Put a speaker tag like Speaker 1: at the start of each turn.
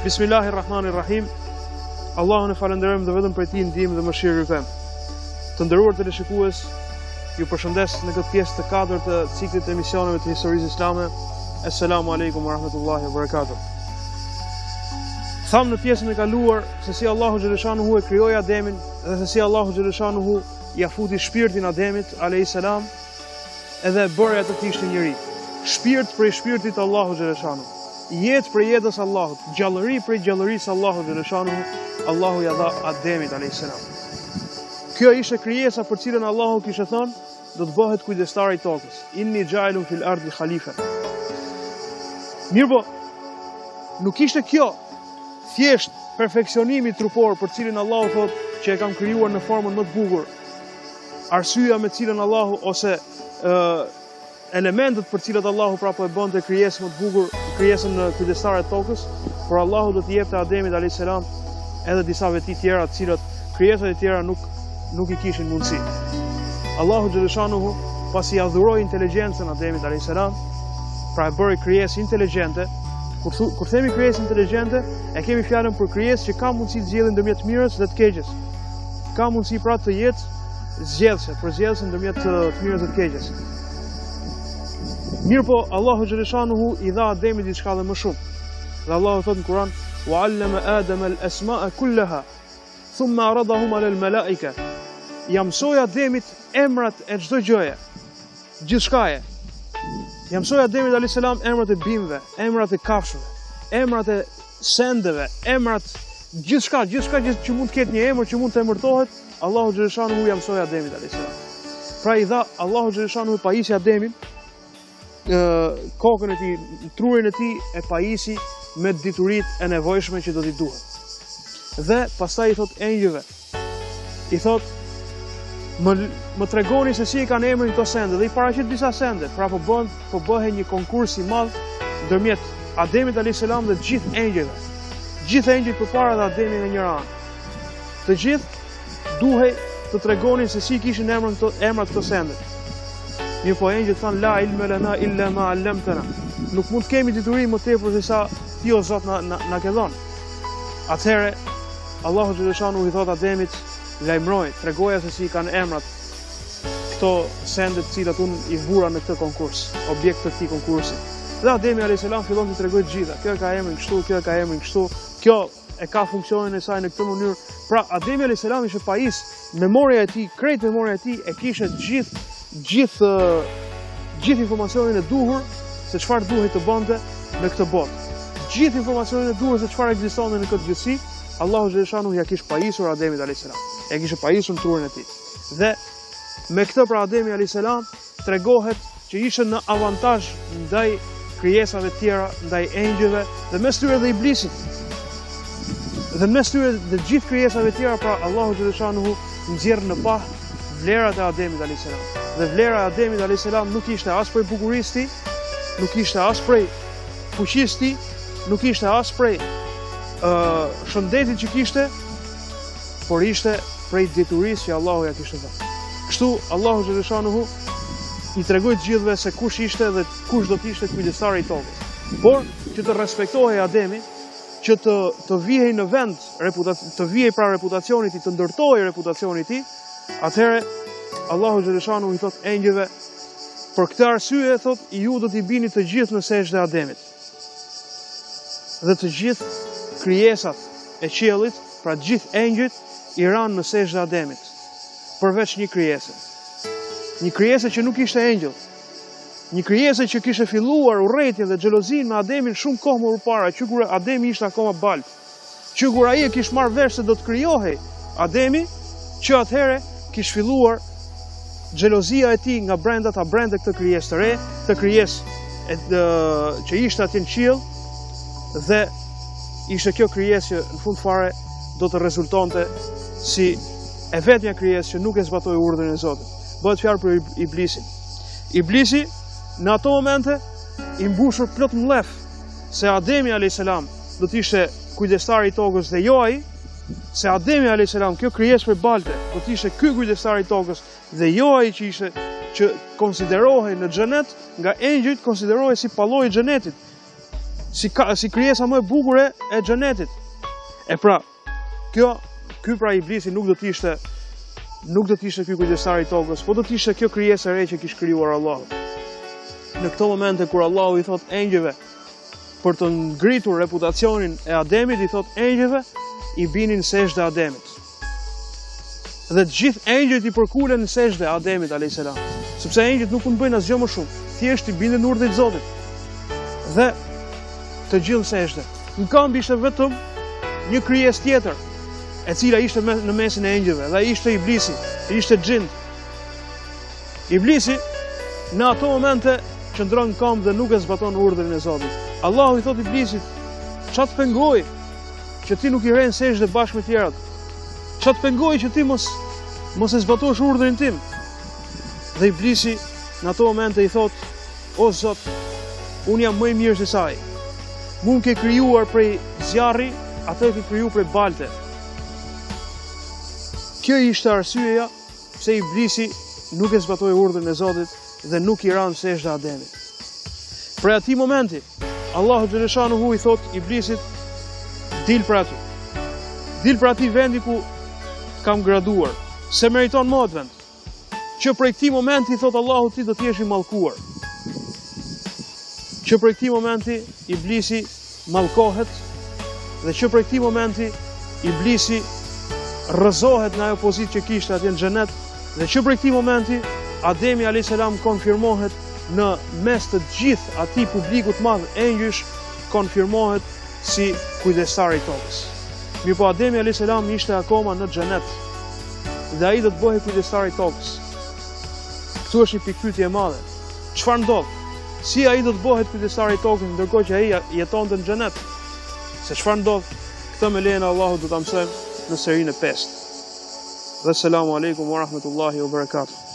Speaker 1: Bismillahirrahmanirrahim. Allahun e falenderojmë dhe vetëm prej tij ndihmë dhe mëshirë kërkojmë. Të nderuar teleshikues, ju përshëndes në këtë pjesë të katërt të ciklit të emisioneve të historisë islame. Assalamu alaikum wa rahmatullahi wa barakatuh. Thamë në pjesën e kaluar se si Allahu xhaleshanuhu e krijoi Ademin dhe se si Allahu xhaleshanuhu ja futi shpirtin Ademit alayhis salam edhe bëri atë të ishte njeri. Shpirt prej shpirtit të Allahu xhaleshanuhu. Jetë për jetës Allahut, gjallëri për gjallërisë Allahu xhaleshanuhu, Allahu ja dha Ademit alayhis salam. Kjo ishte krijesa për cilën Allahu kishte thënë, do të bëhet kujdestari i tokës. Inni ja'ilun fil ardi khalifa. Mirpo, nuk ishte kjo thjesht perfeksionimi trupor për cilin Allahu thotë që e kam krijuar në formën më të bukur. Arsyeja me cilën Allahu ose elementet për cilët Allahu prapo e bënte krijesën më të bukur, krijesën në kujdestare të tokës, por Allahu do t'i jepte Ademit alayhis salam edhe disa veti tjera të cilat krijesat e tjera nuk i kishin mundësi. Allahu xhaleshanuhu pasi ia dhuroi inteligjencën Ademit alayhis salam, pra e bëri krijesë inteligjente. Kur themi krijesë inteligjente, e kemi fjalën për krijesë që ka mundësi të zgjedhë ndërmjet të mirës dhe të keqes. Ka mundësi pra të jetë zgjedhëse, përzgjedhëse ndërmjet të mirës dhe të keqes. Mirë po, Allahu xhaleshanuhu i dha Ademit diçka dhe më shumë. Dhe Allahu thotë në Kur'an: "Wa 'allama Adama al-asma'a kullaha, thumma 'aradahum 'ala al-mala'ika." Ja mësoi Ademit emrat e çdo gjëje, gjithçkaje. Ja mësoi Ademit alayhis salam emrat e bimëve, emrat e kafshëve, emrat e sendeve, emrat gjithçka që mund të ketë një emër që mund të emërtohet, Allahu xhaleshanuhu ja mësoi Ademit alayhis salam. Pra i dha Allahu xhaleshanuhu pajisi Ademin, kokën e tij, trurin e tij e pajisi me dituritë e nevojshme që do t'i duhet. Dhe pastaj i thot engjëve, i thot më tregoni se si i kanë emrin këto sende, dhe i paraqit disa sende. Pra po bëhej një konkurs i madh ndërmjet Ademit alayhis salam dhe të gjithë engjëve. Gjithë engjëjt përpara dhe Ademi në njëra anë. Të gjithë duhej të tregonin se si kishin emrat këto sende. Mirë po engjëjt thanë: "La ilme lana illa ma 'allamtana." Nuk mund të kemi dituri më tepër se sa ti o Zot na ke dhënë. Atëherë Allahu xhaleshanuhu i thot Ademit: "Lajmëroj, tregoja se si kanë emrat këto sende të cilat unë i vura në këtë konkurs, objekt të këtij konkursi." Dhe Ademi alayhis salam fillon të tregojë të gjitha. Kjo ka emrin kështu, kjo ka emrin kështu, kjo e ka funksionin e saj në këtë mënyrë. Pra Ademi alayhis salam ishte pajis, memoria e tij, krejt memoria e tij e kishte gjithë informacionin e duhur se çfarë duhej të bënte në këtë botë. Gjithë informacionin e duhur se çfarë ekzistonte në këtë gjësi, Allahu xhaleshanuhu ja kishte pajisur Ademit alayhis salam. Ja kishte pajisur trurin e tij. Dhe me këtë pra Ademi alayhis salam tregohet që ishte në avantazh ndaj krijesave të tjera, ndaj engjëve dhe mes tyre dhe iblisit. Dhe mes tyre dhe gjithë krijesave të tjera, pra Allahu xhaleshanuhu nxjerr në pah vlerat e Ademit alayhis salam. Dhe vlera e Ademit alayhis salam nuk ishte as prej bukurisë tij, nuk ishte as prej fuqisë tij, nuk ishte as prej shëndetit që kishte, por ishte prej diturisë që Allahu ja kishte dhënë. Kështu Allahu xhaleshanuhu i tregoi të gjithëve se kush ishte dhe kush do të ishte kujdestari i tokës. Por që të respektohej Ademi, që të vihej në vend, të vihej pra reputacioni i tij, të ndërtohej reputacioni i tij, atëherë Allahu xhaleshanuhu i thot engjëve: "Për këtë arsye thot ju do t'i bini të gjithë në sejdë e Ademit." Dhe të gjithë krijesat e qiellit, pra të gjithë engjëjt i ranë në sejdë e Ademit, përveç një krijese. Një krijese që nuk ishte engjëll. Një krijese që kishte filluar urrëtin dhe xhelozinë me Ademin shumë kohë më parë, që kur Ademi ishte akoma balt. Që kur ai e kishte marrë vesh se do të krijohej Ademi, që atëherë kishte filluar xhelozia e tij nga brenda ta brenda këtë krijesë të re, këtë krijesë që ishte atje në qiell, dhe ishte kjo krijesë që në fund fare do të rezultonte si e vetmja krijesë që nuk e zbatoi urdhrin e Zotit. Bëhet fjalë për Iblisin. Iblisi në ato momente i mbushur plot mllef se Ademi alayhis salam do të ishte kujdestari i tokës dhe jo ai, se Ademi alayhis salam, kjo krijesë prej balte, do të ishte ky kujdestari i tokës dhe jo ai që konsiderohej në xhenet nga engjëjt, konsiderohej si palloi i xhenetit. si krijesa më e bukur e xhenetit. E pra, ky pra iblisi nuk do të ishte ky kujdestari i tokës, po do të ishte kjo krijesë e re që kishte krijuar Allahu. Në këto momente kur Allahu i thot engjëve për të ngritur reputacionin e Ademit, i thot engjëve i binin sejdë Ademit. Dhe të gjithë engjëjt i përkulen në sejdë Ademit a.s. Sepse engjëjt nuk mund bëjnë asgjë më shumë, thjesht i bindën urdhit të Zotit. Dhe të gjithë sejdë. Në këmbë ishte vetëm një krijesë tjetër, e cila ishte në mesin e engjëve, dhe ishte iblisi, ishte xhint. Iblisi në ato momente qëndron në këmbë dhe nuk e zbaton urdhrin e Zotit. Allahu i thot iblisit, ç'a të pengoj që ti nuk i rën sejdë bashkë me tjerat? Ç'a të pengoj që ti mos e zbatosh urdhrin tim? Dhe iblisi në ato momente i thot, o Zot, unë jam më i mirë se saj. Mu më ke krijuar prej zjarri, atë e ke krijuar prej balte. Kjo ishte arsyeja pse iblisi nuk e zbatoi urdhrin e Zotit dhe nuk i ran sejdë Ademit. Prej atij momenti, Allahu xhaleshanuhu i thot iblisit, dil për aty. Dil për atij vendi ku kam graduar, se meriton më atë vend. Që prej këtij momenti i thot Allahu ti do të jesh i mallkuar. Që prej këtij momenti iblisi mallkohet dhe që prej këtij momenti iblisi rrëzohet në ajo pozitë që kishte atje në xhenet dhe që prej këtij momenti Ademi a.s. konfirmohet në mes të gjithë atij publiku të madh engjësh, konfirmohet si kujdestari i tokës. Mirpo Ademi a.s. ishte akoma në xhenet dhe ai do të bëhej kujdestari i tokës. Këtu është një pikpyetje e madhe. Çfarë ndodh? Si ai do të bëhet kujdestari i tokës ndërkohë që ai jetonte në xhenet? Se çfarë ndodh? Këtë me lejen e Allahut do ta mësojmë në serinë e 5. Dhe selamu alaikum wa rahmetullahi wa barakatuh.